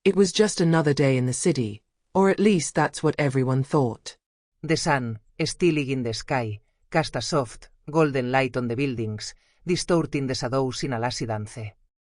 It was just another day in the city, or at least that's what everyone thought. The sun, stealing in the sky, cast a soft, golden light on the buildings, distorting the shadows in a lazy dance.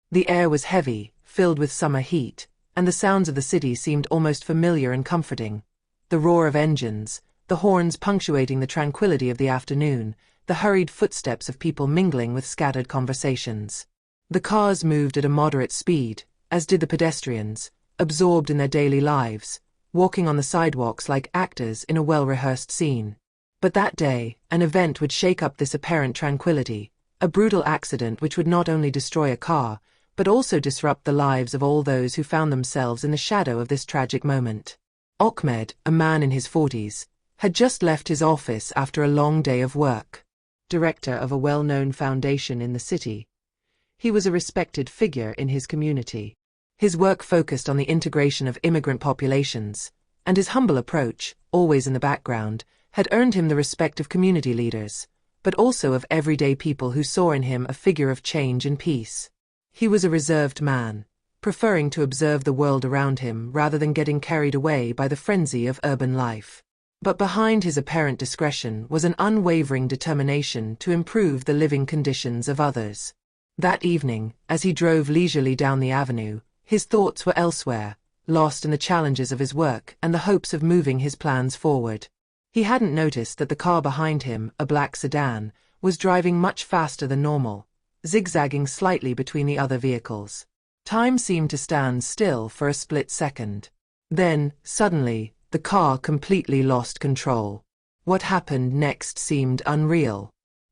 The air was heavy, filled with summer heat, and the sounds of the city seemed almost familiar and comforting. The roar of engines, the horns punctuating the tranquility of the afternoon, the hurried footsteps of people mingling with scattered conversations. The cars moved at a moderate speed, as did the pedestrians, absorbed in their daily lives, walking on the sidewalks like actors in a well-rehearsed scene. But that day, an event would shake up this apparent tranquility, a brutal accident which would not only destroy a car, but also disrupt the lives of all those who found themselves in the shadow of this tragic moment. Ahmed, a man in his 40s, had just left his office after a long day of work. Director of a well-known foundation in the city, he was a respected figure in his community. His work focused on the integration of immigrant populations, and his humble approach, always in the background, had earned him the respect of community leaders, but also of everyday people who saw in him a figure of change and peace. He was a reserved man, preferring to observe the world around him rather than getting carried away by the frenzy of urban life. But behind his apparent discretion was an unwavering determination to improve the living conditions of others. That evening, as he drove leisurely down the avenue, his thoughts were elsewhere, lost in the challenges of his work and the hopes of moving his plans forward. He hadn't noticed that the car behind him, a black sedan, was driving much faster than normal, zigzagging slightly between the other vehicles. Time seemed to stand still for a split second. Then, suddenly, the car completely lost control. What happened next seemed unreal.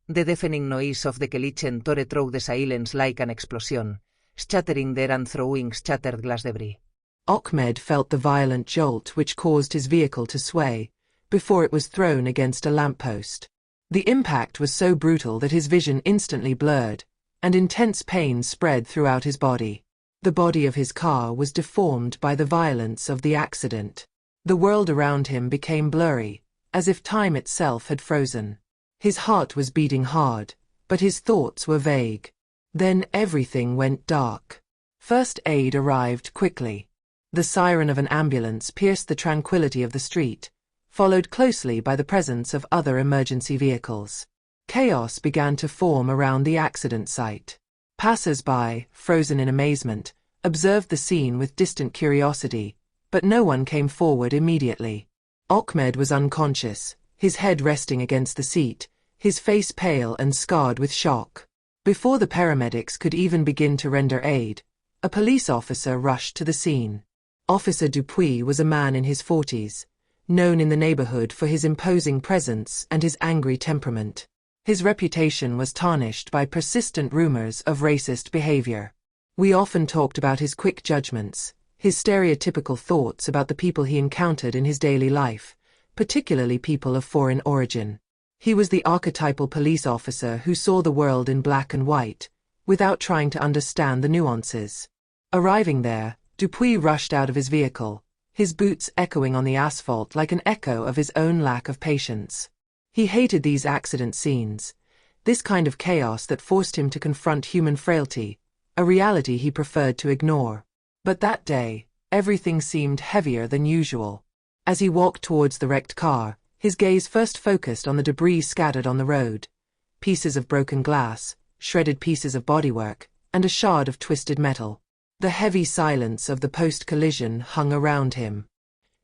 The deafening noise of the collision tore through the silence like an explosion, shattering there and throwing shattered glass debris. Ahmed felt the violent jolt which caused his vehicle to sway, before it was thrown against a lamppost. The impact was so brutal that his vision instantly blurred, and intense pain spread throughout his body. The body of his car was deformed by the violence of the accident. The world around him became blurry, as if time itself had frozen. His heart was beating hard, but his thoughts were vague. Then everything went dark. First aid arrived quickly. The siren of an ambulance pierced the tranquility of the street, followed closely by the presence of other emergency vehicles. Chaos began to form around the accident site. Passers-by, frozen in amazement, observed the scene with distant curiosity, but no one came forward immediately. Ahmed was unconscious, his head resting against the seat, his face pale and scarred with shock. Before the paramedics could even begin to render aid, a police officer rushed to the scene. Officer Dupuis was a man in his 40s, known in the neighborhood for his imposing presence and his angry temperament. His reputation was tarnished by persistent rumors of racist behavior. We often talked about his quick judgments, his stereotypical thoughts about the people he encountered in his daily life, particularly people of foreign origin. He was the archetypal police officer who saw the world in black and white, without trying to understand the nuances. Arriving there, Dupuis rushed out of his vehicle, his boots echoing on the asphalt like an echo of his own lack of patience. He hated these accident scenes, this kind of chaos that forced him to confront human frailty, a reality he preferred to ignore. But that day, everything seemed heavier than usual. As he walked towards the wrecked car, his gaze first focused on the debris scattered on the road, pieces of broken glass, shredded pieces of bodywork, and a shard of twisted metal. The heavy silence of the post-collision hung around him.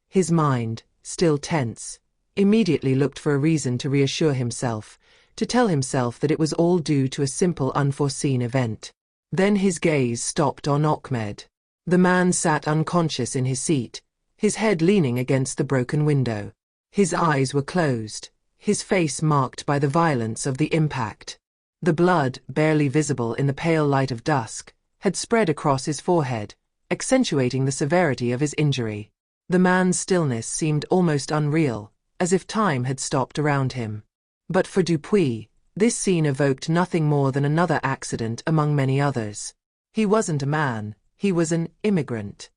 His mind, still tense, immediately looked for a reason to reassure himself, to tell himself that it was all due to a simple unforeseen event. Then his gaze stopped on Ahmed. The man sat unconscious in his seat, his head leaning against the broken window. His eyes were closed, his face marked by the violence of the impact. The blood, barely visible in the pale light of dusk, had spread across his forehead, accentuating the severity of his injury. The man's stillness seemed almost unreal, as if time had stopped around him. But for Dupuis, this scene evoked nothing more than another accident among many others. He wasn't a man, he was an immigrant.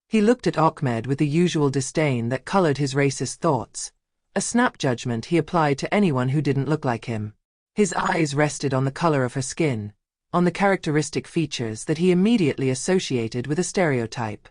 He looked at Ahmed with the usual disdain that colored his racist thoughts, a snap judgment he applied to anyone who didn't look like him. His eyes rested on the color of her skin, on the characteristic features that he immediately associated with a stereotype.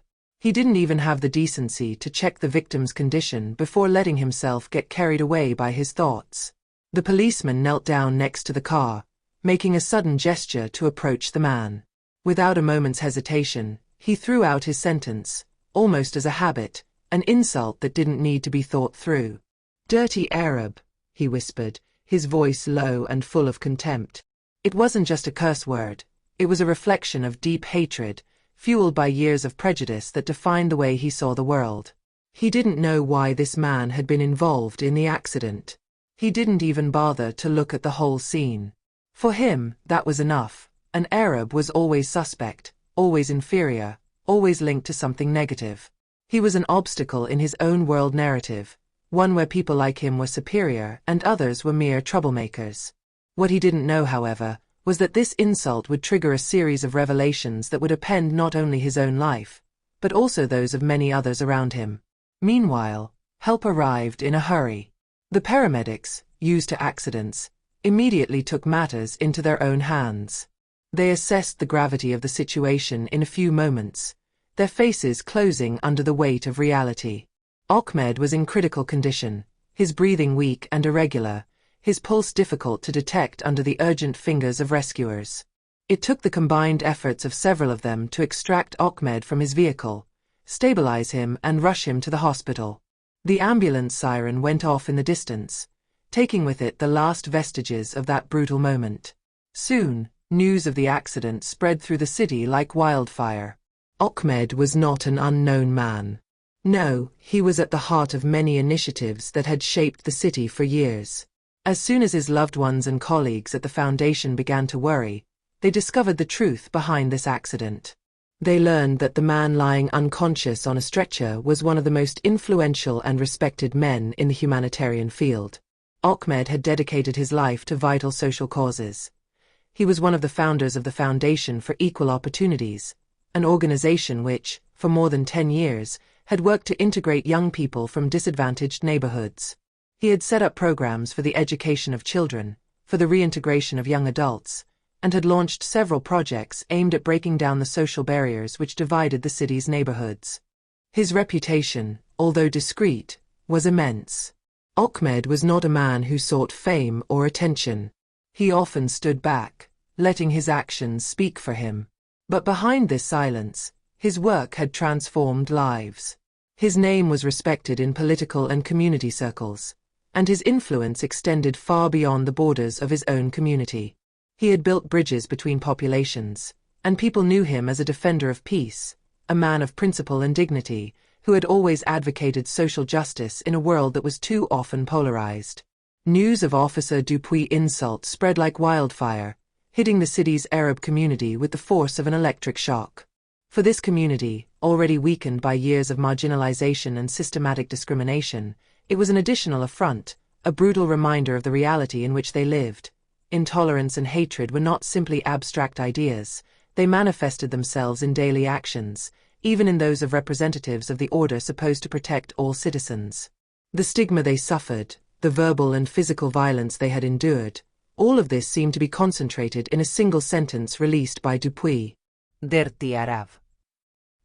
He didn't even have the decency to check the victim's condition before letting himself get carried away by his thoughts. The policeman knelt down next to the car, making a sudden gesture to approach the man. Without a moment's hesitation, he threw out his sentence, almost as a habit, an insult that didn't need to be thought through. "Dirty Arab," he whispered, his voice low and full of contempt. It wasn't just a curse word, it was a reflection of deep hatred, fueled by years of prejudice that defined the way he saw the world. He didn't know why this man had been involved in the accident. He didn't even bother to look at the whole scene. For him, that was enough. An Arab was always suspect, always inferior, always linked to something negative. He was an obstacle in his own world narrative, one where people like him were superior and others were mere troublemakers. What he didn't know, however, was that this insult would trigger a series of revelations that would append not only his own life, but also those of many others around him. Meanwhile, help arrived in a hurry. The paramedics, used to accidents, immediately took matters into their own hands. They assessed the gravity of the situation in a few moments, their faces closing under the weight of reality. Ahmed was in critical condition, his breathing weak and irregular, his pulse difficult to detect under the urgent fingers of rescuers. It took the combined efforts of several of them to extract Ahmed from his vehicle, stabilize him and rush him to the hospital. The ambulance siren went off in the distance, taking with it the last vestiges of that brutal moment. Soon, news of the accident spread through the city like wildfire. Ahmed was not an unknown man. No, he was at the heart of many initiatives that had shaped the city for years. As soon as his loved ones and colleagues at the foundation began to worry, they discovered the truth behind this accident. They learned that the man lying unconscious on a stretcher was one of the most influential and respected men in the humanitarian field. Ahmed had dedicated his life to vital social causes. He was one of the founders of the Foundation for Equal Opportunities, an organization which, for more than 10 years, had worked to integrate young people from disadvantaged neighborhoods. He had set up programs for the education of children, for the reintegration of young adults, and had launched several projects aimed at breaking down the social barriers which divided the city's neighborhoods. His reputation, although discreet, was immense. Ahmed was not a man who sought fame or attention. He often stood back, letting his actions speak for him. But behind this silence, his work had transformed lives. His name was respected in political and community circles, and his influence extended far beyond the borders of his own community. He had built bridges between populations, and people knew him as a defender of peace, a man of principle and dignity, who had always advocated social justice in a world that was too often polarized. News of Officer Dupuy's insult spread like wildfire, hitting the city's Arab community with the force of an electric shock. For this community, already weakened by years of marginalization and systematic discrimination, it was an additional affront, a brutal reminder of the reality in which they lived. Intolerance and hatred were not simply abstract ideas, they manifested themselves in daily actions, even in those of representatives of the order supposed to protect all citizens. The stigma they suffered, the verbal and physical violence they had endured, all of this seemed to be concentrated in a single sentence released by Dupuy. Dirty Arab.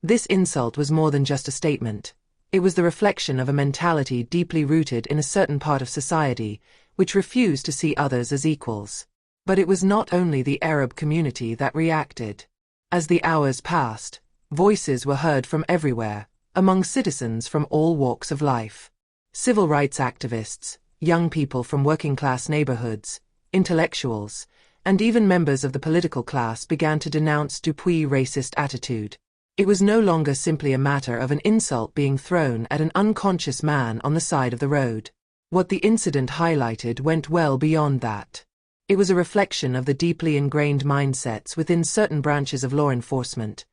This insult was more than just a statement. It was the reflection of a mentality deeply rooted in a certain part of society, which refused to see others as equals. But it was not only the Arab community that reacted. As the hours passed, voices were heard from everywhere, among citizens from all walks of life. Civil rights activists, young people from working-class neighborhoods, intellectuals, and even members of the political class began to denounce Dupuy's racist attitude. It was no longer simply a matter of an insult being thrown at an unconscious man on the side of the road. What the incident highlighted went well beyond that. It was a reflection of the deeply ingrained mindsets within certain branches of law enforcement,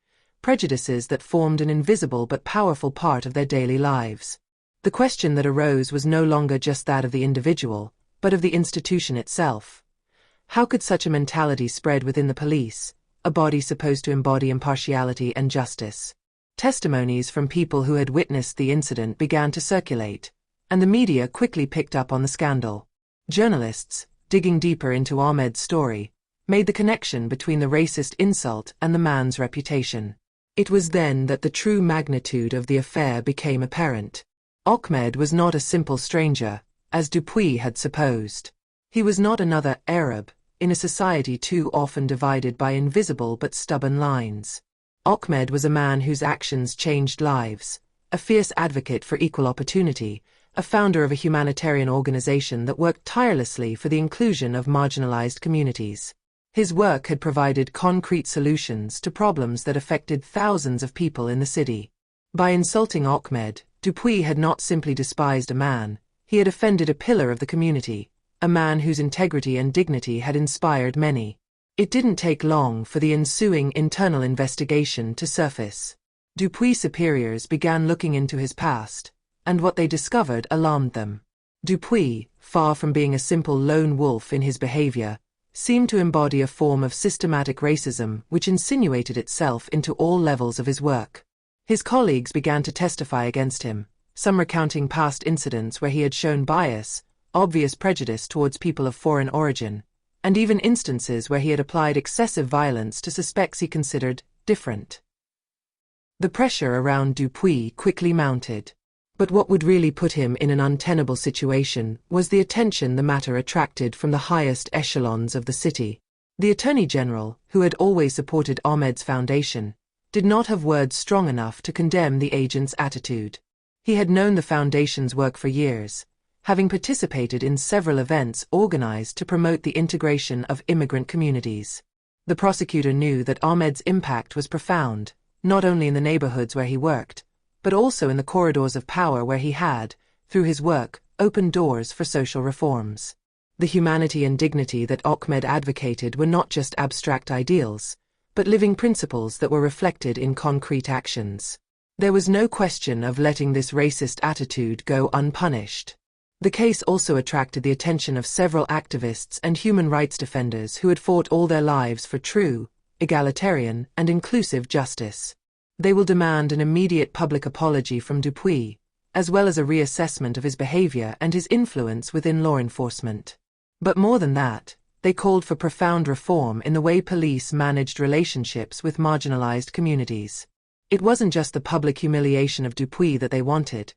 prejudices that formed an invisible but powerful part of their daily lives. The question that arose was no longer just that of the individual, but of the institution itself. How could such a mentality spread within the police, a body supposed to embody impartiality and justice? Testimonies from people who had witnessed the incident began to circulate, and the media quickly picked up on the scandal. Journalists, digging deeper into Ahmed's story, made the connection between the racist insult and the man's reputation. It was then that the true magnitude of the affair became apparent. Ahmed was not a simple stranger, as Dupuy had supposed. He was not another Arab, in a society too often divided by invisible but stubborn lines. Ahmed was a man whose actions changed lives, a fierce advocate for equal opportunity, a founder of a humanitarian organization that worked tirelessly for the inclusion of marginalized communities. His work had provided concrete solutions to problems that affected thousands of people in the city. By insulting Ahmed, Dupuy had not simply despised a man, he had offended a pillar of the community, a man whose integrity and dignity had inspired many. It didn't take long for the ensuing internal investigation to surface. Dupuy's superiors began looking into his past, and what they discovered alarmed them. Dupuy, far from being a simple lone wolf in his behavior, seemed to embody a form of systematic racism which insinuated itself into all levels of his work. His colleagues began to testify against him, some recounting past incidents where he had shown bias, obvious prejudice towards people of foreign origin, and even instances where he had applied excessive violence to suspects he considered different. The pressure around Dupuy quickly mounted. But what would really put him in an untenable situation was the attention the matter attracted from the highest echelons of the city. The Attorney General, who had always supported Ahmed's foundation, did not have words strong enough to condemn the agent's attitude. He had known the foundation's work for years, having participated in several events organized to promote the integration of immigrant communities. The prosecutor knew that Ahmed's impact was profound, not only in the neighborhoods where he worked, but also in the corridors of power where he had, through his work, opened doors for social reforms. The humanity and dignity that Ahmed advocated were not just abstract ideals, but living principles that were reflected in concrete actions. There was no question of letting this racist attitude go unpunished. The case also attracted the attention of several activists and human rights defenders who had fought all their lives for true, egalitarian, and inclusive justice. They will demand an immediate public apology from Dupuy, as well as a reassessment of his behavior and his influence within law enforcement. But more than that, they called for profound reform in the way police managed relationships with marginalized communities. It wasn't just the public humiliation of Dupuy that they wanted.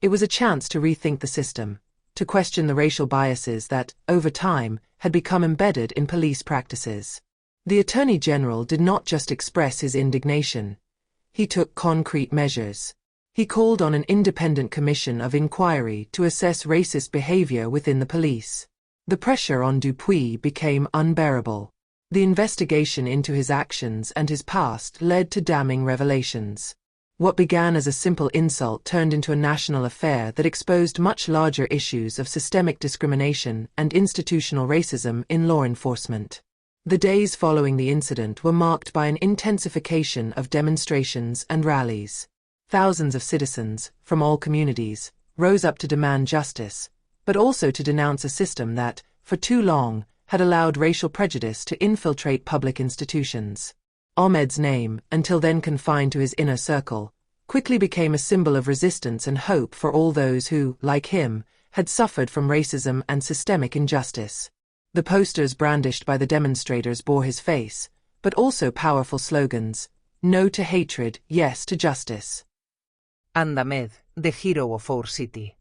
It was a chance to rethink the system, to question the racial biases that, over time, had become embedded in police practices. The Attorney General did not just express his indignation. He took concrete measures. He called on an independent commission of inquiry to assess racist behavior within the police. The pressure on Dupuy became unbearable. The investigation into his actions and his past led to damning revelations. What began as a simple insult turned into a national affair that exposed much larger issues of systemic discrimination and institutional racism in law enforcement. The days following the incident were marked by an intensification of demonstrations and rallies. Thousands of citizens, from all communities, rose up to demand justice, but also to denounce a system that, for too long, had allowed racial prejudice to infiltrate public institutions. Ahmed's name, until then confined to his inner circle, quickly became a symbol of resistance and hope for all those who, like him, had suffered from racism and systemic injustice. The posters brandished by the demonstrators bore his face, but also powerful slogans: "No to hatred, yes to justice." And Ahmed, the hero of our city.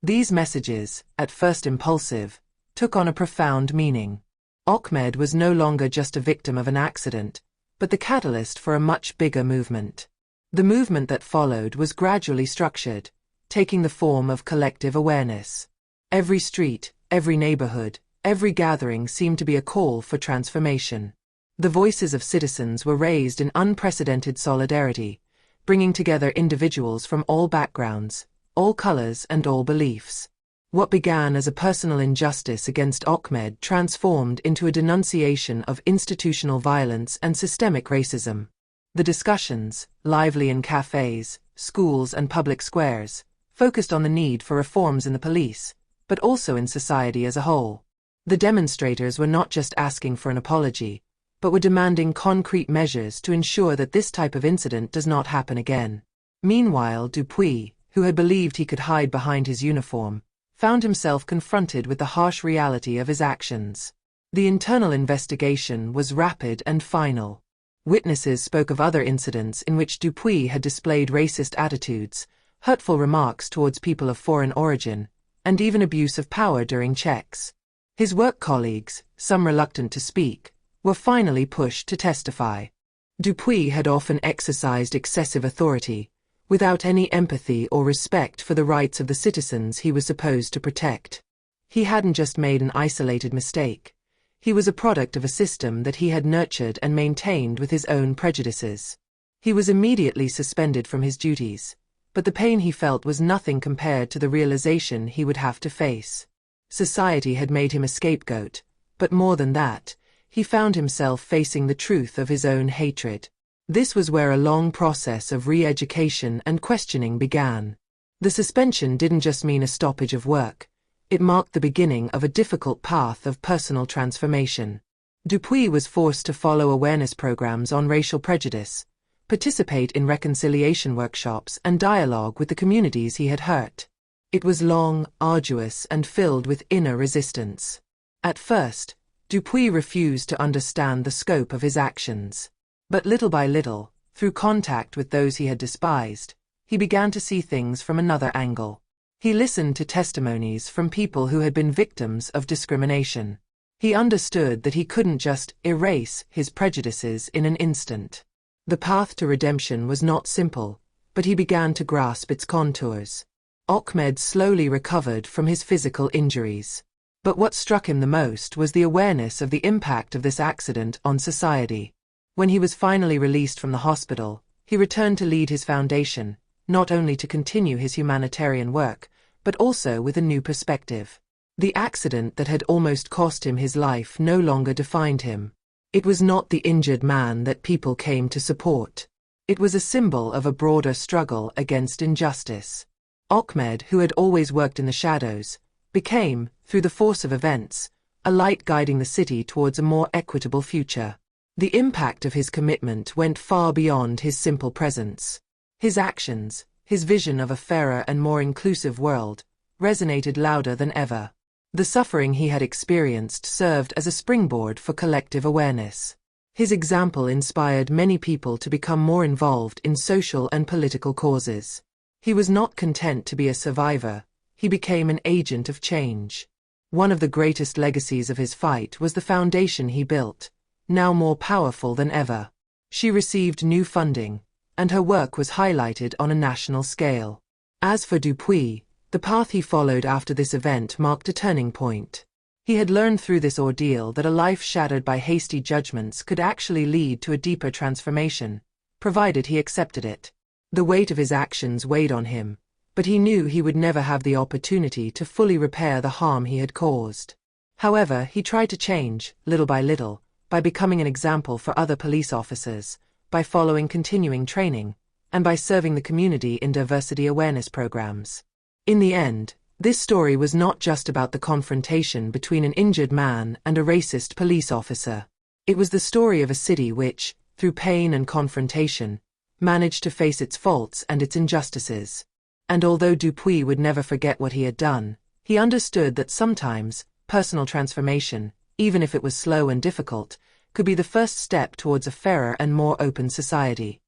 These messages, at first impulsive, took on a profound meaning. Ahmed was no longer just a victim of an accident, but the catalyst for a much bigger movement. The movement that followed was gradually structured, taking the form of collective awareness. Every street, every neighborhood, every gathering seemed to be a call for transformation. The voices of citizens were raised in unprecedented solidarity, bringing together individuals from all backgrounds, all colors and all beliefs. What began as a personal injustice against Ahmed transformed into a denunciation of institutional violence and systemic racism. The discussions, lively in cafes, schools and public squares, focused on the need for reforms in the police, but also in society as a whole. The demonstrators were not just asking for an apology, but were demanding concrete measures to ensure that this type of incident does not happen again. Meanwhile, Dupuy, who had believed he could hide behind his uniform, found himself confronted with the harsh reality of his actions. The internal investigation was rapid and final. Witnesses spoke of other incidents in which Dupuy had displayed racist attitudes, hurtful remarks towards people of foreign origin, and even abuse of power during checks. His work colleagues, some reluctant to speak, were finally pushed to testify. Dupuy had often exercised excessive authority, without any empathy or respect for the rights of the citizens he was supposed to protect. He hadn't just made an isolated mistake. He was a product of a system that he had nurtured and maintained with his own prejudices. He was immediately suspended from his duties, but the pain he felt was nothing compared to the realization he would have to face. Society had made him a scapegoat, but more than that, he found himself facing the truth of his own hatred. This was where a long process of re-education and questioning began. The suspension didn't just mean a stoppage of work. It marked the beginning of a difficult path of personal transformation. Dupuy was forced to follow awareness programs on racial prejudice, participate in reconciliation workshops, and dialogue with the communities he had hurt. It was long, arduous, and filled with inner resistance. At first, Dupuy refused to understand the scope of his actions. But little by little, through contact with those he had despised, he began to see things from another angle. He listened to testimonies from people who had been victims of discrimination. He understood that he couldn't just erase his prejudices in an instant. The path to redemption was not simple, but he began to grasp its contours. Ahmed slowly recovered from his physical injuries. But what struck him the most was the awareness of the impact of this accident on society. When he was finally released from the hospital, he returned to lead his foundation, not only to continue his humanitarian work, but also with a new perspective. The accident that had almost cost him his life no longer defined him. It was not the injured man that people came to support. It was a symbol of a broader struggle against injustice. Ahmed, who had always worked in the shadows, became, through the force of events, a light guiding the city towards a more equitable future. The impact of his commitment went far beyond his simple presence. His actions, his vision of a fairer and more inclusive world, resonated louder than ever. The suffering he had experienced served as a springboard for collective awareness. His example inspired many people to become more involved in social and political causes. He was not content to be a survivor, he became an agent of change. One of the greatest legacies of his fight was the foundation he built, now more powerful than ever. She received new funding, and her work was highlighted on a national scale. As for Dupuy, the path he followed after this event marked a turning point. He had learned through this ordeal that a life shattered by hasty judgments could actually lead to a deeper transformation, provided he accepted it. The weight of his actions weighed on him, but he knew he would never have the opportunity to fully repair the harm he had caused. However, he tried to change, little by little, by becoming an example for other police officers, by following continuing training, and by serving the community in diversity awareness programs. In the end, this story was not just about the confrontation between an injured man and a racist police officer. It was the story of a city which, through pain and confrontation, managed to face its faults and its injustices. And although Dupuy would never forget what he had done, he understood that sometimes, personal transformation, even if it was slow and difficult, could be the first step towards a fairer and more open society.